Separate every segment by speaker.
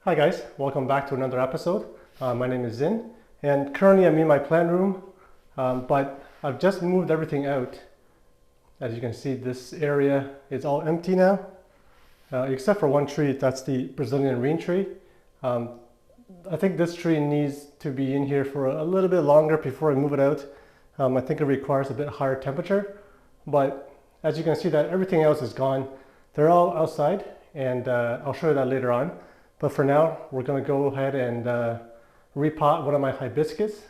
Speaker 1: Hi guys, welcome back to another episode. My name is Zin, and currently I'm in my plant room, but I've just moved everything out. As you can see, this area is all empty now, except for one tree. That's the Brazilian rain tree. I think this tree needs to be in here for a little bit longer before I move it out. I think it requires a bit higher temperature, but as you can see, that everything else is gone. They're all outside, and I'll show you that later on. But for now, we're going to go ahead and repot one of my hibiscus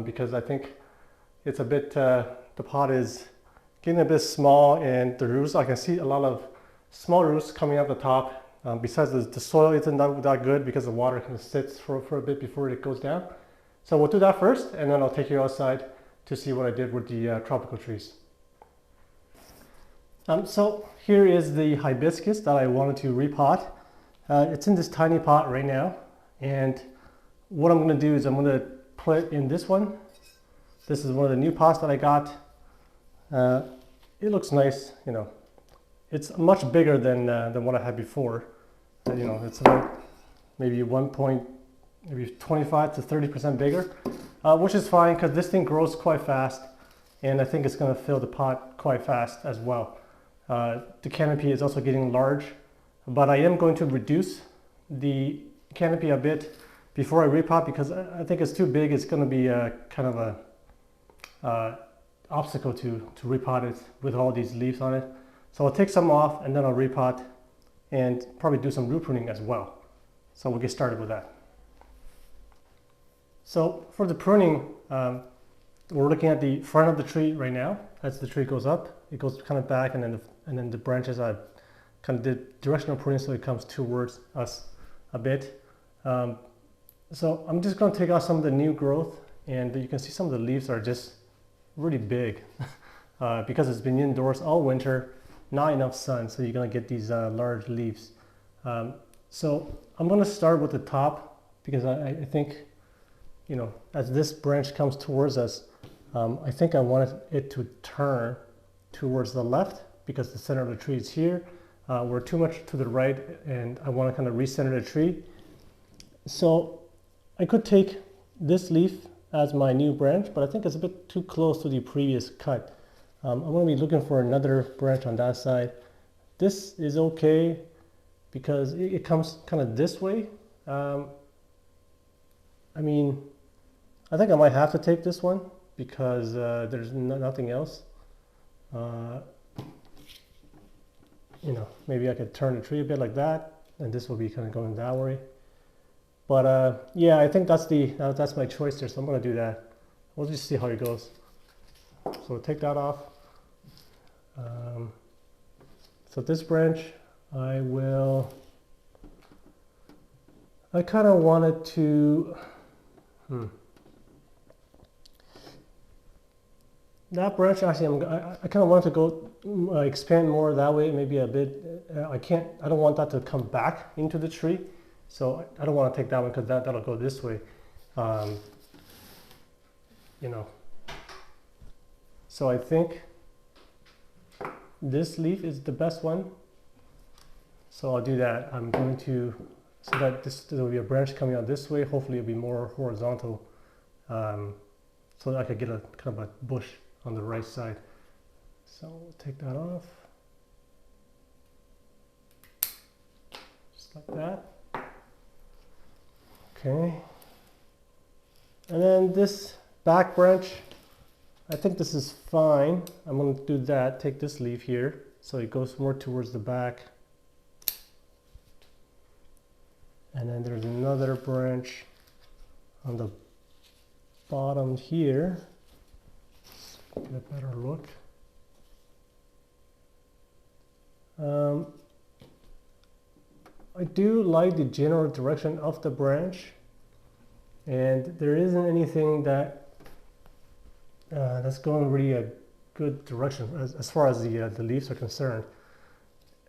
Speaker 1: because I think it's a bit, the pot is getting a bit small, and the roots, I can see a lot of small roots coming out the top. Besides, the soil isn't that good because the water kind of sits for a bit before it goes down. So we'll do that first, and then I'll take you outside to see what I did with the tropical trees. So here is the hibiscus that I wanted to repot. It's in this tiny pot right now, and what I'm going to do is I'm going to put it in this one. This is one of the new pots that I got. It looks nice, you know. It's much bigger than what I had before. You know, it's about maybe 25 to 30% bigger, which is fine because this thing grows quite fast, and I think it's going to fill the pot quite fast as well. The canopy is also getting large. But I am going to reduce the canopy a bit before I repot because I think it's too big. It's going to be kind of a obstacle to repot it with all these leaves on it. So I'll take some off and then I'll repot and probably do some root pruning as well. So we'll get started with that. So for the pruning, we're looking at the front of the tree right now. As the tree goes up, it goes kind of back, and then the branches are kind of did directional pruning so it comes towards us a bit. So I'm just going to take out some of the new growth, and you can see some of the leaves are just really big because it's been indoors all winter, not enough sun, so you're going to get these large leaves. So I'm going to start with the top because I think, you know, as this branch comes towards us, I think I wanted it to turn towards the left because the center of the tree is here. We're too much to the right, and I want to kind of recenter the tree. So I could take this leaf as my new branch, but I think it's a bit too close to the previous cut. I'm going to be looking for another branch on that side. This is okay because it comes kind of this way. I mean, I think I might have to take this one because there's nothing else. You know, maybe I could turn the tree a bit like that, and this will be kind of going that way. But yeah, I think that's my choice there, so I'm going to do that. We'll just see how it goes. So take that off. So this branch, I kind of wanted to, that branch actually, I kind of want to go expand more that way, maybe a bit. I don't want that to come back into the tree, so I don't want to take that one because that'll go this way. You know, so I think this leaf is the best one. So I'll do that. I'm going to, so that there will be a branch coming out this way. Hopefully it'll be more horizontal, so that I could get a kind of a bush on the right side. So we'll take that off, just like that. Okay, and then this back branch, I think this is fine. I'm going to do that, take this leaf here so it goes more towards the back. And then there's another branch on the bottom here. Get a better look. I do like the general direction of the branch, and there isn't anything that's going really a good direction as far as the leaves are concerned.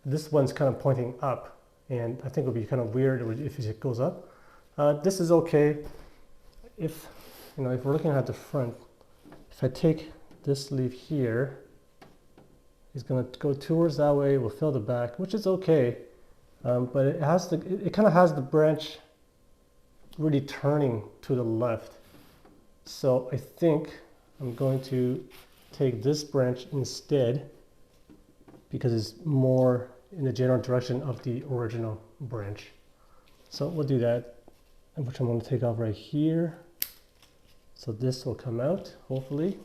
Speaker 1: This one's kind of pointing up, and I think it would be kind of weird if it goes up. This is okay. If we're looking at the front, if I take this leaf here, it's going to go towards that way. We'll fill the back, which is okay, but it kind of has the branch really turning to the left. So I think I'm going to take this branch instead because it's more in the general direction of the original branch. So we'll do that, which I'm going to take off right here. So this will come out, hopefully.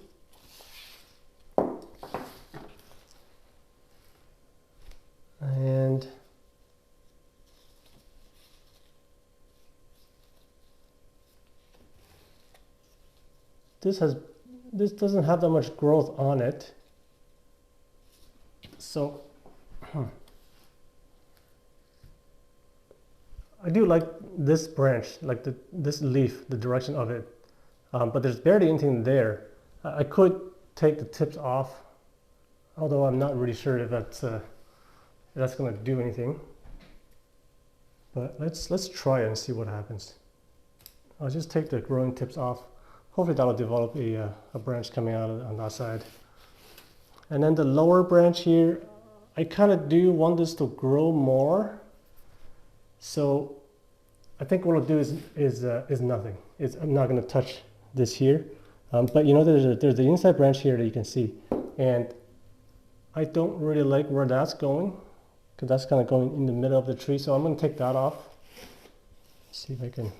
Speaker 1: And this doesn't have that much growth on it. So I do like this branch, like this leaf, the direction of it, but there's barely anything there. I could take the tips off, although I'm not really sure if that's going to do anything. But let's try it and see what happens. I'll just take the growing tips off. Hopefully that'll develop a branch coming out on that side. And then the lower branch here, I kind of do want this to grow more. So I think what I'll do is nothing. I'm not going to touch this here. But you know, there's the inside branch here that you can see. And I don't really like where that's going, because that's kind of going in the middle of the tree. So I'm going to take that off. See if I can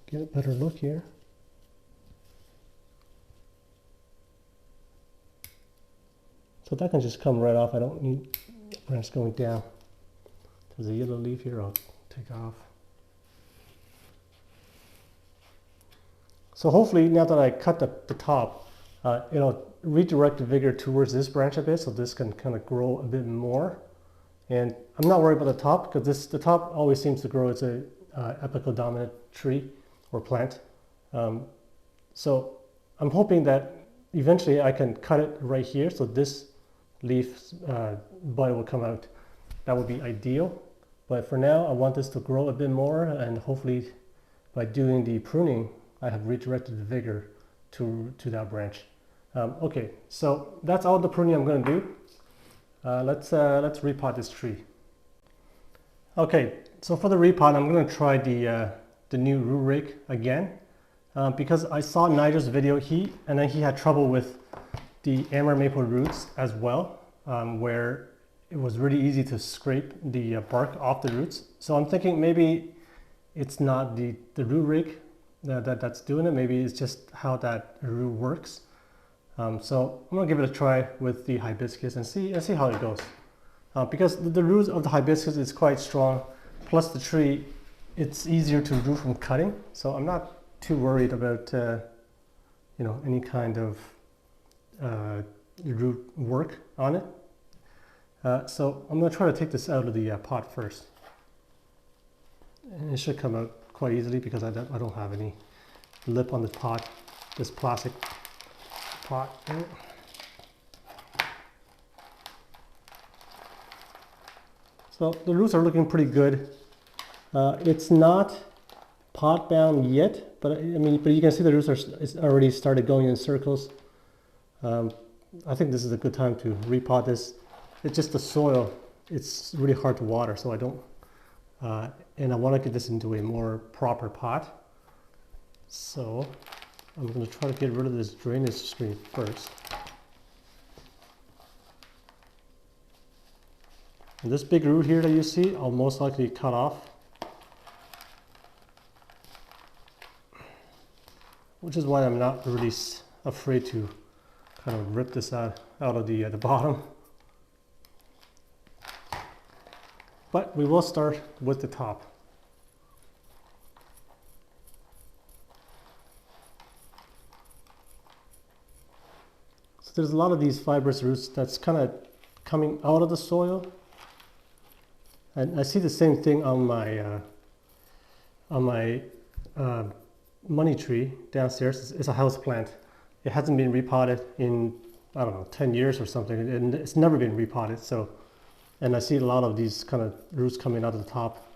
Speaker 1: get a better look here. So that can just come right off. I don't need the branch going down. There's a yellow leaf here I'll take off. So hopefully now that I cut the top, it'll redirect the vigor towards this branch a bit, so this can kind of grow a bit more. And I'm not worried about the top, because the top always seems to grow. It's a apical dominant tree or plant. So I'm hoping that eventually I can cut it right here, so this leaf bud will come out. That would be ideal. But for now, I want this to grow a bit more, and hopefully by doing the pruning, I have redirected the vigor to that branch. Okay, so that's all the pruning I'm going to do. Let's repot this tree. Okay, so for the repot, I'm going to try the new root rake again, because I saw Nigel's video, and then he had trouble with the amaranth maple roots as well, where it was really easy to scrape the bark off the roots. So I'm thinking maybe it's not the root rake that's doing it. Maybe it's just how that root works. So I'm gonna give it a try with the hibiscus and see how it goes. Because the roots of the hibiscus is quite strong, plus the tree, it's easier to root from cutting. So I'm not too worried about you know, any kind of root work on it. So I'm going to try to take this out of the pot first. And it should come out quite easily because I don't have any lip on the pot, this plastic pot. So the roots are looking pretty good. It's not pot bound yet, but you can see the roots it's already started going in circles. I think this is a good time to repot this. It's just the soil, it's really hard to water, so I don't, and I want to get this into a more proper pot. So I'm going to try to get rid of this drainage screen first. And this big root here that you see, I'll most likely cut off, which is why I'm not really afraid to kind of rip this out of the bottom. But we will start with the top. So there's a lot of these fibrous roots that's kind of coming out of the soil. And I see the same thing on my money tree downstairs. It's a house plant. It hasn't been repotted in, I don't know, 10 years or something, and it's never been repotted. So, and I see a lot of these kind of roots coming out of the top.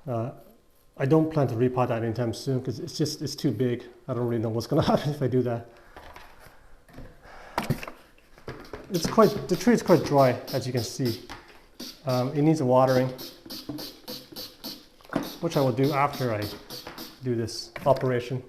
Speaker 1: I don't plan to repot that anytime soon because it's too big. I don't really know what's going to happen if I do that. The tree is quite dry, as you can see. It needs watering. which I will do after I do this operation.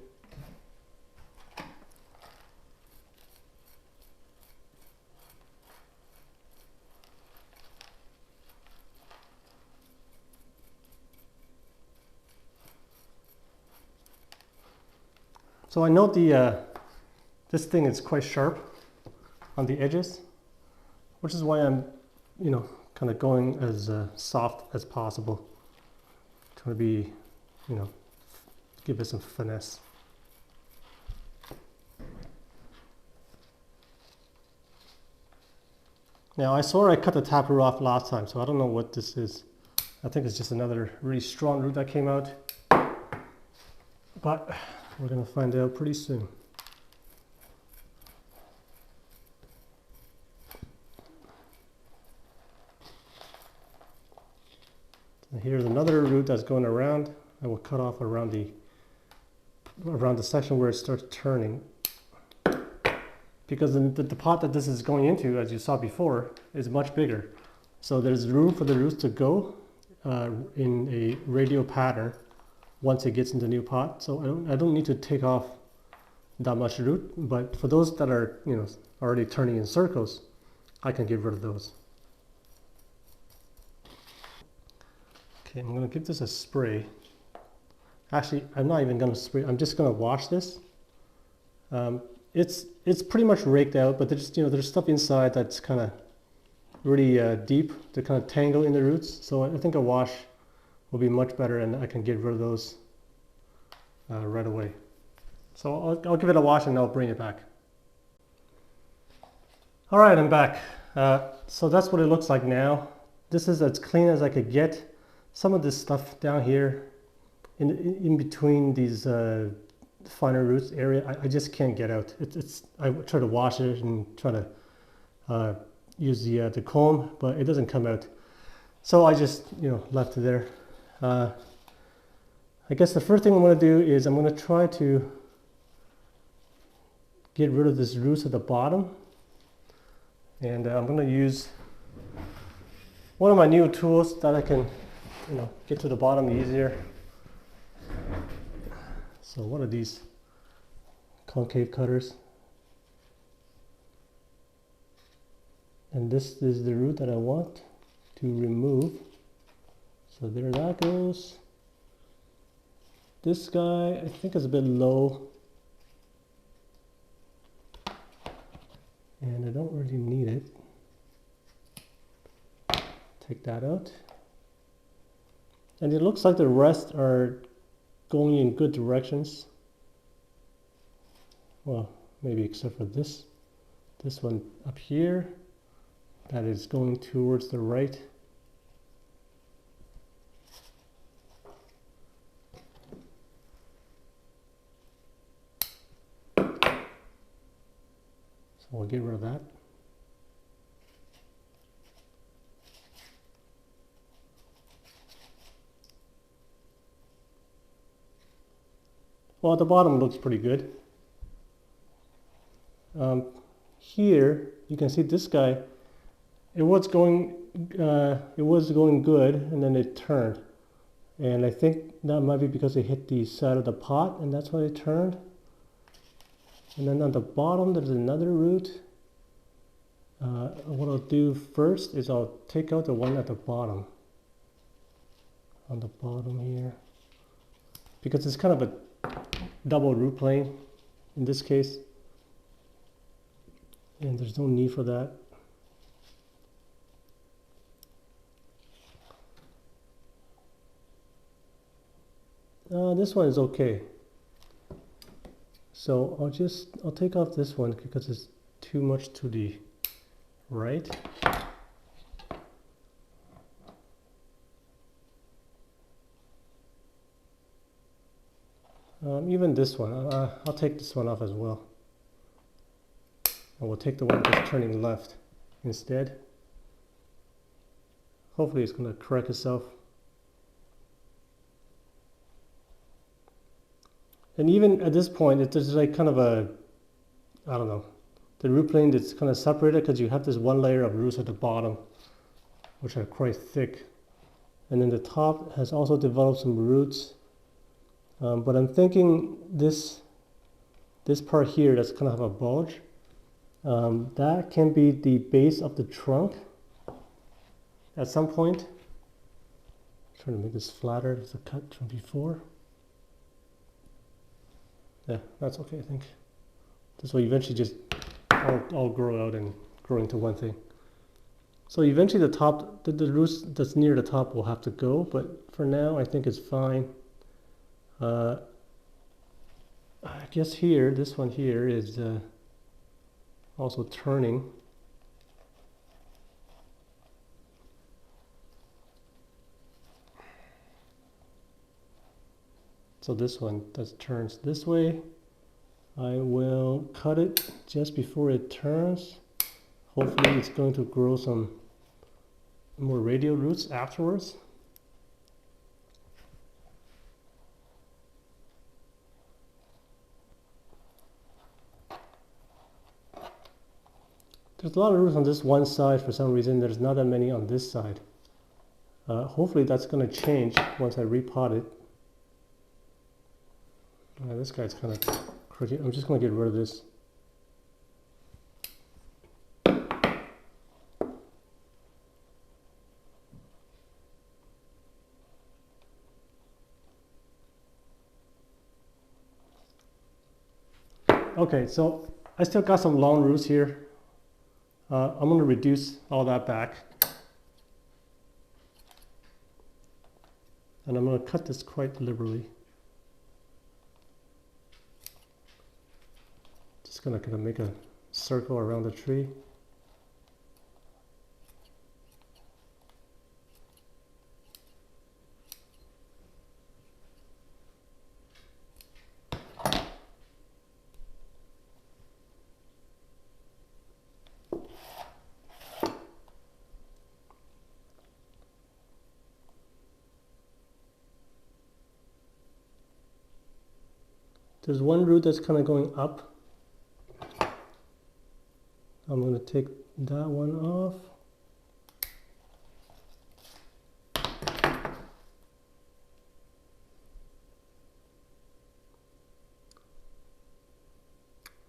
Speaker 1: So I know this thing is quite sharp on the edges, which is why I'm, kind of going as soft as possible. Trying to be, give it some finesse. Now I saw I cut the taproot off last time, so I don't know what this is. I think it's just another really strong root that came out. But we're going to find out pretty soon. And here's another root that's going around. I will cut off around the section where it starts turning. Because the pot that this is going into, as you saw before, is much bigger. So there's room for the roots to go in a radial pattern once it gets into the new pot. So I don't need to take off that much root, but for those that are already turning in circles, I can get rid of those. Okay, I'm going to give this a spray. Actually, I'm not even going to spray. I'm just going to wash this. It's pretty much raked out, but there's stuff inside that's kind of really deep to kind of tangle in the roots. So I think a wash will be much better, and I can get rid of those right away. So I'll give it a wash and I'll bring it back. All right, I'm back. So that's what it looks like now. This is as clean as I could get. Some of this stuff down here in between these finer roots area, I just can't get out. I try to wash it and try to use the comb, but it doesn't come out. So I just left it there. I guess the first thing I'm going to do is I'm going to try to get rid of this roots at the bottom, and I'm going to use one of my new tools that I can get to the bottom easier. So one of these concave cutters, and this is the root that I want to remove. So there that goes. This guy I think is a bit low, and I don't really need it. Take that out. And it looks like the rest are going in good directions. Well, maybe except for this one up here, that is going towards the right. So we'll get rid of that. Well, at the bottom looks pretty good. Here you can see this guy. It was going good, and then it turned. And I think that might be because it hit the side of the pot, and that's why it turned. And then on the bottom there's another root. What I'll do first is I'll take out the one at the bottom. On the bottom here, because it's kind of a double root plane in this case, and there's no need for that. This one is okay, so I'll take off this one because it's too much to the right. Even this one, I'll take this one off as well. And we'll take the one that's turning left instead. Hopefully it's going to correct itself. And even at this point, there's like kind of a, I don't know, the root plane that's kind of separated because you have this one layer of roots at the bottom, which are quite thick. And then the top has also developed some roots. But I'm thinking this part here that's kind of have a bulge, that can be the base of the trunk at some point. I'm trying to make this flatter. There's a cut from before. Yeah, that's okay, I think. This will eventually just all grow out and grow into one thing. So eventually the top, the roots that's near the top will have to go, but for now I think it's fine. I guess here, this one here is also turning. So this one that turns this way, I will cut it just before it turns. Hopefully it's going to grow some more radial roots afterwards. There's a lot of roots on this one side for some reason. There's not that many on this side. Hopefully that's going to change once I repot it. This guy's kind of crooked. I'm just going to get rid of this. Okay, so I still got some long roots here. I'm going to reduce all that back. And I'm going to cut this quite liberally. Just going to kind of make a circle around the tree. There's one root that's kind of going up. I'm going to take that one off.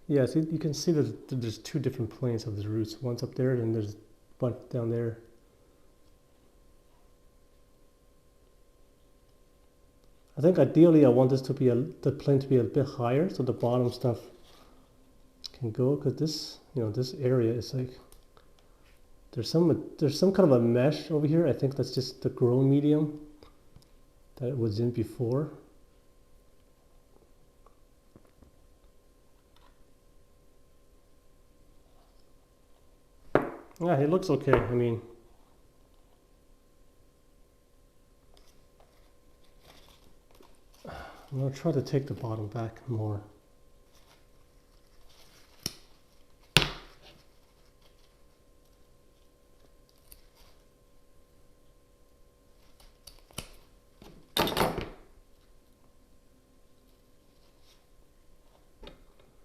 Speaker 1: Yeah, see, you can see that there's two different planes of the roots. One's up there and there's a bunch down there. I think ideally I want this to be the plane to be a bit higher so the bottom stuff can go, because this, you know, this area is like there's some kind of a mesh over here. I think that's just the grow medium that it was in before. Yeah, it looks okay. I mean, I'm going to try to take the bottom back more.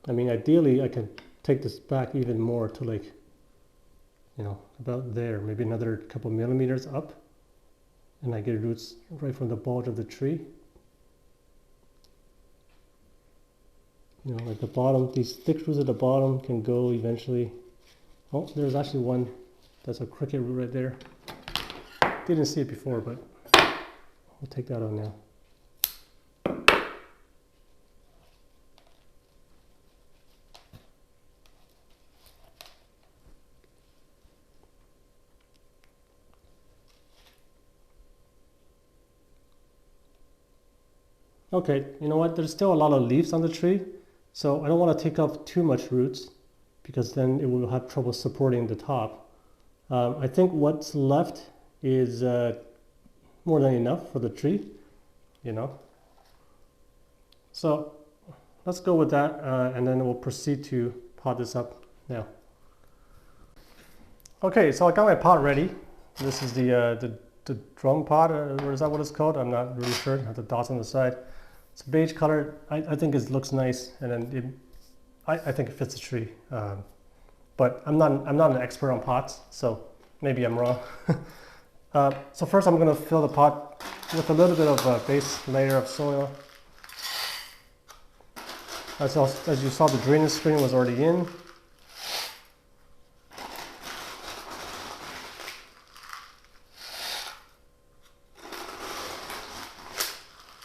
Speaker 1: I mean, ideally I can take this back even more to, like, you know, about there, maybe another couple millimeters up, and I get roots right from the bulge of the tree. You know, like the bottom, these thick roots at the bottom can go eventually. Oh, there's actually one that's a crooked root right there. Didn't see it before, but we'll take that out now. Okay, you know what? There's still a lot of leaves on the tree, so I don't want to take off too much roots because then it will have trouble supporting the top. I think what's left is more than enough for the tree, you know. So let's go with that, and then we'll proceed to pot this up now. Okay, so I got my pot ready. This is the drum pot, or is that what it's called? I'm not really sure. I have the dots on the side. It's beige color. I think it looks nice, and then I think it fits the tree. But I'm not an expert on pots, so maybe I'm wrong. So first I'm going to fill the pot with a little bit of a base layer of soil. As you saw, the drainage screen was already in.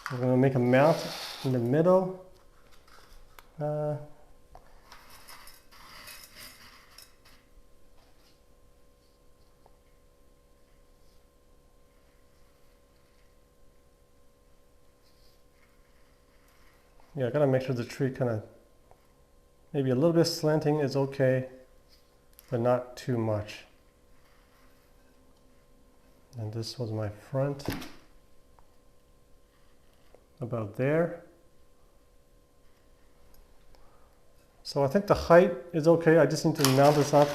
Speaker 1: I'm going to make a mount in the middle. Yeah, I gotta make sure the tree kind of, maybe a little bit slanting is okay, but not too much. And this was my front, about there. So I think the height is okay. I just need to mount this up,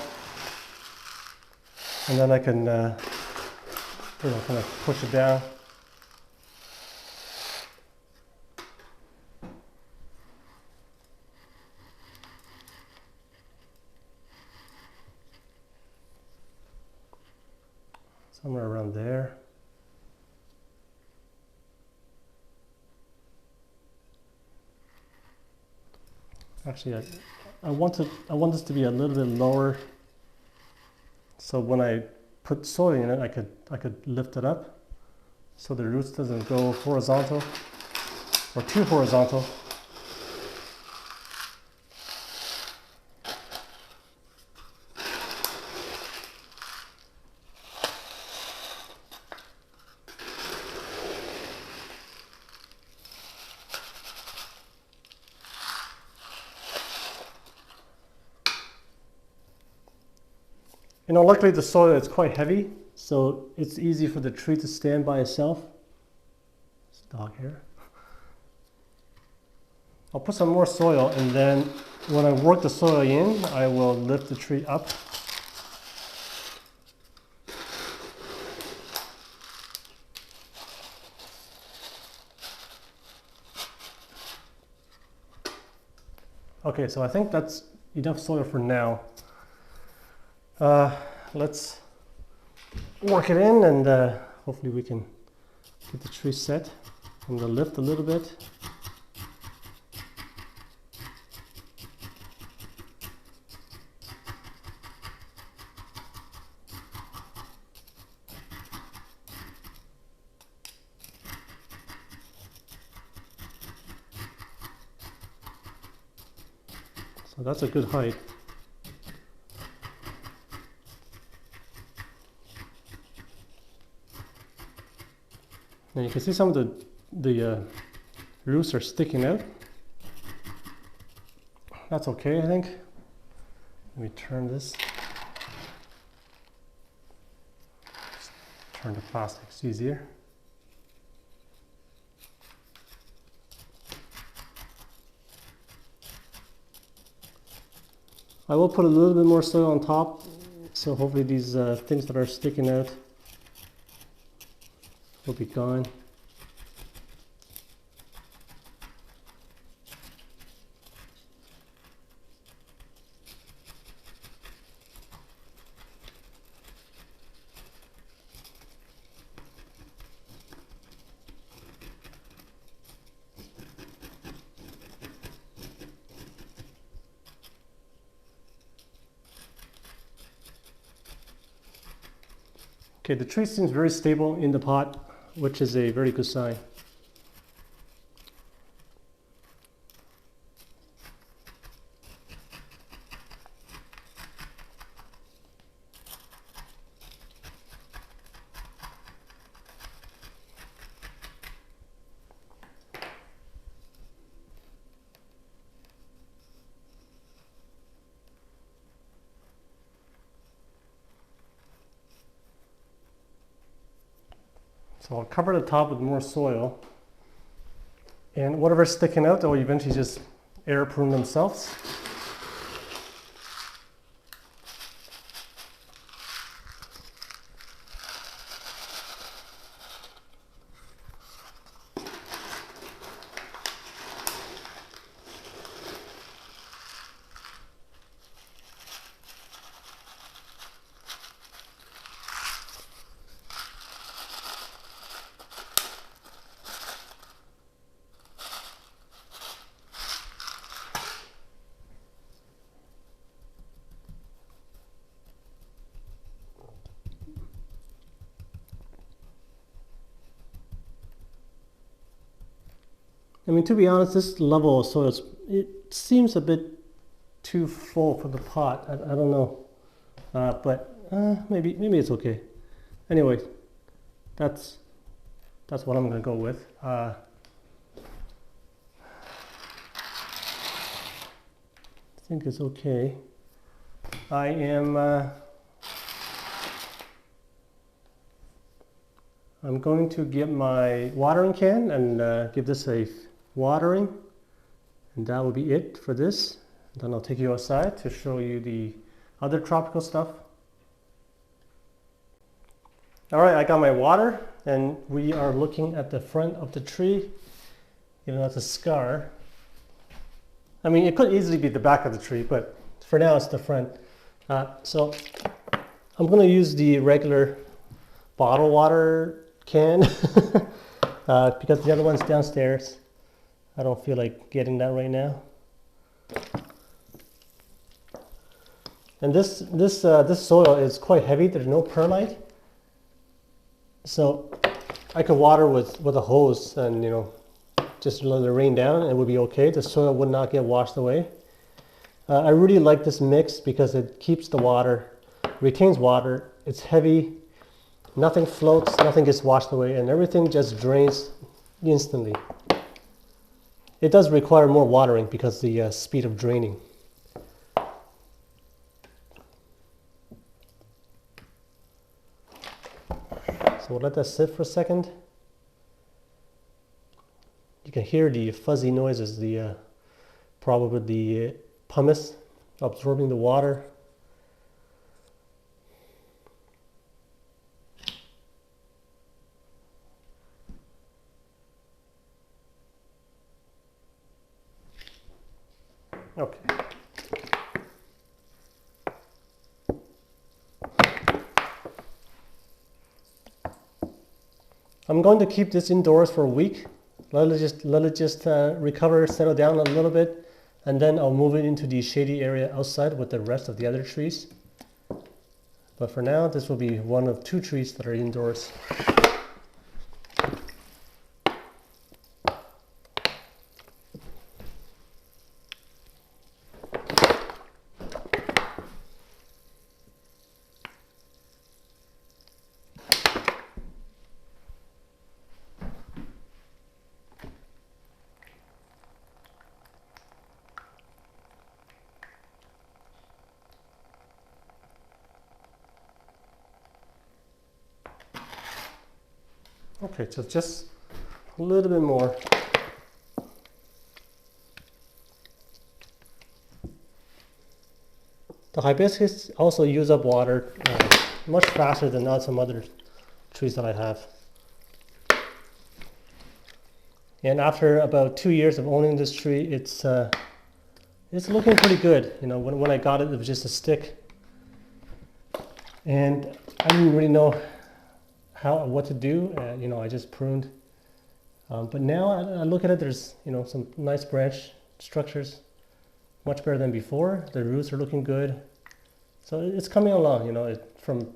Speaker 1: and then I can, kind of push it down. Somewhere around there. Actually, I want this to be a little bit lower, so when I put soil in it, I could lift it up, so the roots doesn't go horizontal or too horizontal. Luckily the soil is quite heavy, so it's easy for the tree to stand by itself. It's dog hair. I'll put some more soil, and then when I work the soil in, I will lift the tree up. Okay, so I think that's enough soil for now. Let's work it in, and hopefully we can get the tree set. I'm going to lift a little bit. So that's a good height. Now you can see some of the roots are sticking out. That's okay, I think. Let me turn this. Just turn the plastic, it's easier. I will put a little bit more soil on top, so hopefully these things that are sticking out will be gone. Okay, the tree seems very stable in the pot, which is a very good sign. So I'll cover the top with more soil, and whatever's sticking out, they'll eventually just air prune themselves. I mean, to be honest, this level of soil, it seems a bit too full for the pot. I don't know, but maybe it's okay. Anyway, that's what I'm gonna go with. I think it's okay. I am. I'm going to get my watering can and give this a watering, and that will be it for this. Then I'll take you outside to show you the other tropical stuff. All right, I got my water, and we are looking at the front of the tree. Even though it's a scar. I mean, it could easily be the back of the tree, but for now it's the front. So I'm going to use the regular bottled water can because the other one's downstairs. I don't feel like getting that right now. And this soil is quite heavy. There's no perlite, so I could water with a hose and, you know, just let it rain down and it would be okay. The soil would not get washed away. I really like this mix because it keeps the water, retains water. It's heavy, nothing floats, nothing gets washed away, and everything just drains instantly. It does require more watering because of the speed of draining. So we'll let that sit for a second. You can hear the fuzzy noises, probably the pumice absorbing the water. Okay. I'm going to keep this indoors for a week. Let it just recover, settle down a little bit, and then I'll move it into the shady area outside with the rest of the other trees. But for now, this will be one of 2 trees that are indoors. Okay, so just a little bit more. The hibiscus also use up water much faster than some other trees that I have. And after about 2 years of owning this tree, it's looking pretty good. You know, when I got it, it was just a stick, and I didn't really know what to do. You know, I just pruned. But now I look at it, there's, you know, some nice branch structures, much better than before. The roots are looking good. So it's coming along, you know, from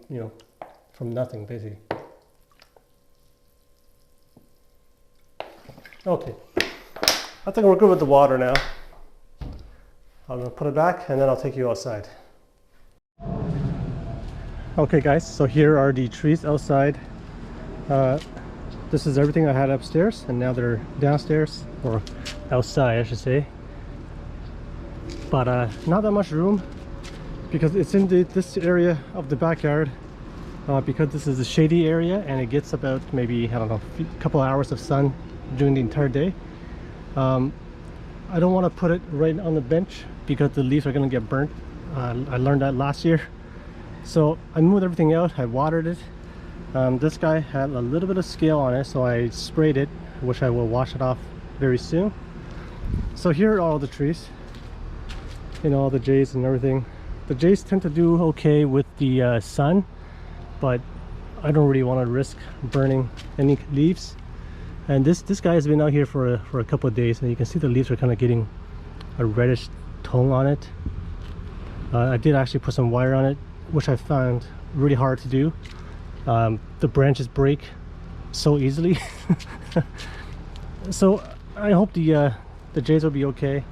Speaker 1: nothing, basically. Okay, I think we're good with the water now. I'm gonna put it back and then I'll take you outside. Okay guys, so here are the trees outside. This is everything I had upstairs, and now they're downstairs, or outside I should say. But not that much room because it's in this area of the backyard, because this is a shady area and it gets about maybe, I don't know, a couple hours of sun during the entire day. I don't want to put it right on the bench because the leaves are going to get burnt. I learned that last year. So I moved everything out, I watered it. This guy had a little bit of scale on it, so I sprayed it, which I will wash it off very soon. So here are all the trees, you know, all the jays and everything. The jays tend to do okay with the sun, but I don't really want to risk burning any leaves. And this guy has been out here for a couple of days, and you can see the leaves are kind of getting a reddish tone on it. I did actually put some wire on it, which I found really hard to do. The branches break so easily. So I hope the jays will be okay.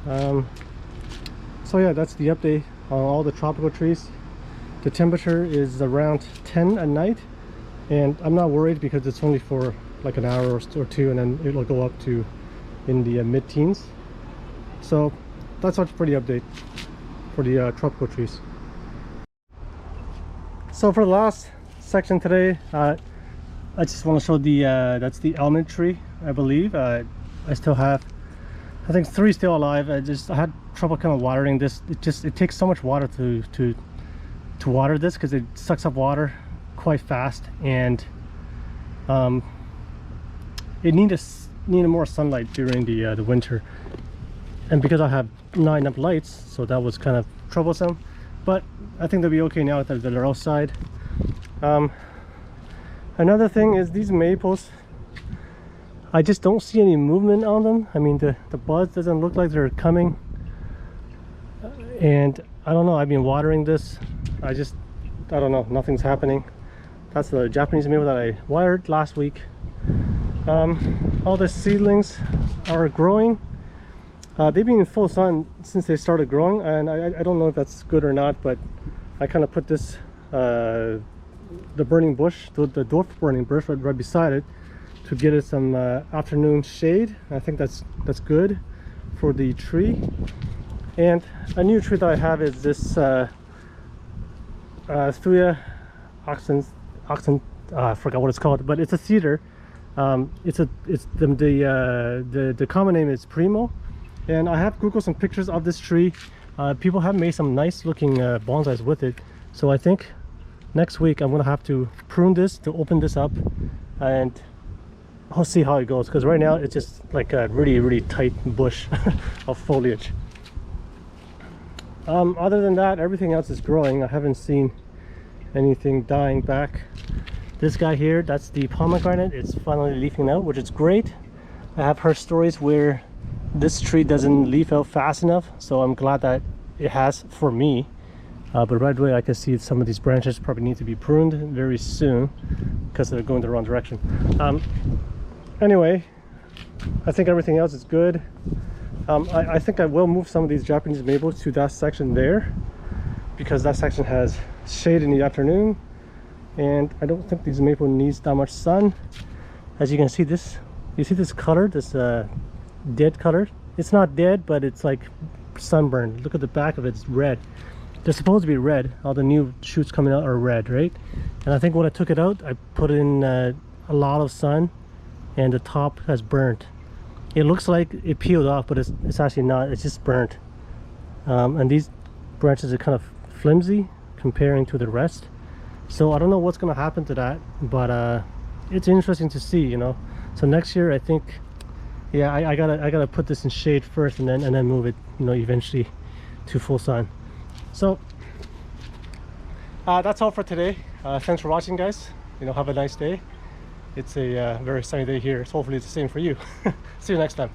Speaker 1: So yeah, that's the update on all the tropical trees. The temperature is around 10 at night, and I'm not worried because it's only for like an hour or two, and then it'll go up to in the mid-teens. So that's what's pretty update for the tropical trees. So for the last section today, I just want to show the that's the almond tree, I believe. I still have, I think, 3 still alive. I had trouble kind of watering this. It takes so much water to water this because it sucks up water quite fast, and it needed more sunlight during the winter. And because I have not enough lights, so that was kind of troublesome. But I think they'll be okay now that they're outside. Another thing is these maples, I just don't see any movement on them. I mean, the buds doesn't look like they're coming. And I don't know, I've been watering this. I don't know, nothing's happening. That's the Japanese maple that I watered last week. All the seedlings are growing. They've been in full sun since they started growing, and I don't know if that's good or not, but I kind of put this the burning bush, the dwarf burning bush right beside it, to get it some afternoon shade. I think that's good for the tree. And a new tree that I have is this Thuya oxen, I forgot what it's called, but it's a cedar. The common name is Primo, and I have googled some pictures of this tree. People have made some nice looking bonsais with it, so I think next week I'm gonna have to prune this to open this up, and I'll see how it goes, because right now it's just like a really tight bush of foliage. Other than that, everything else is growing. I haven't seen anything dying back. This guy here, that's the pomegranate. It's finally leafing out, which is great. I have heard stories where this tree doesn't leaf out fast enough, so I'm glad that it has for me. But right away I can see some of these branches probably need to be pruned very soon because they're going the wrong direction. Anyway, I think everything else is good. I think I will move some of these Japanese maples to that section there, because that section has shade in the afternoon, and I don't think these maple needs that much sun. As you can see, you see this color, this dead color. It's not dead, but it's like sunburned. Look at the back of it, it's red. They're supposed to be red. All the new shoots coming out are red, right? And I think when I took it out, I put in a lot of sun, and the top has burnt. It looks like it peeled off, but it's actually not. It's just burnt. And these branches are kind of flimsy comparing to the rest. So I don't know what's going to happen to that, but it's interesting to see, you know. So next year, I think, yeah, I gotta put this in shade first, and then move it, you know, eventually to full sun. So that's all for today. Thanks for watching, guys. You know, have a nice day. It's a very sunny day here, so hopefully it's the same for you. See you next time.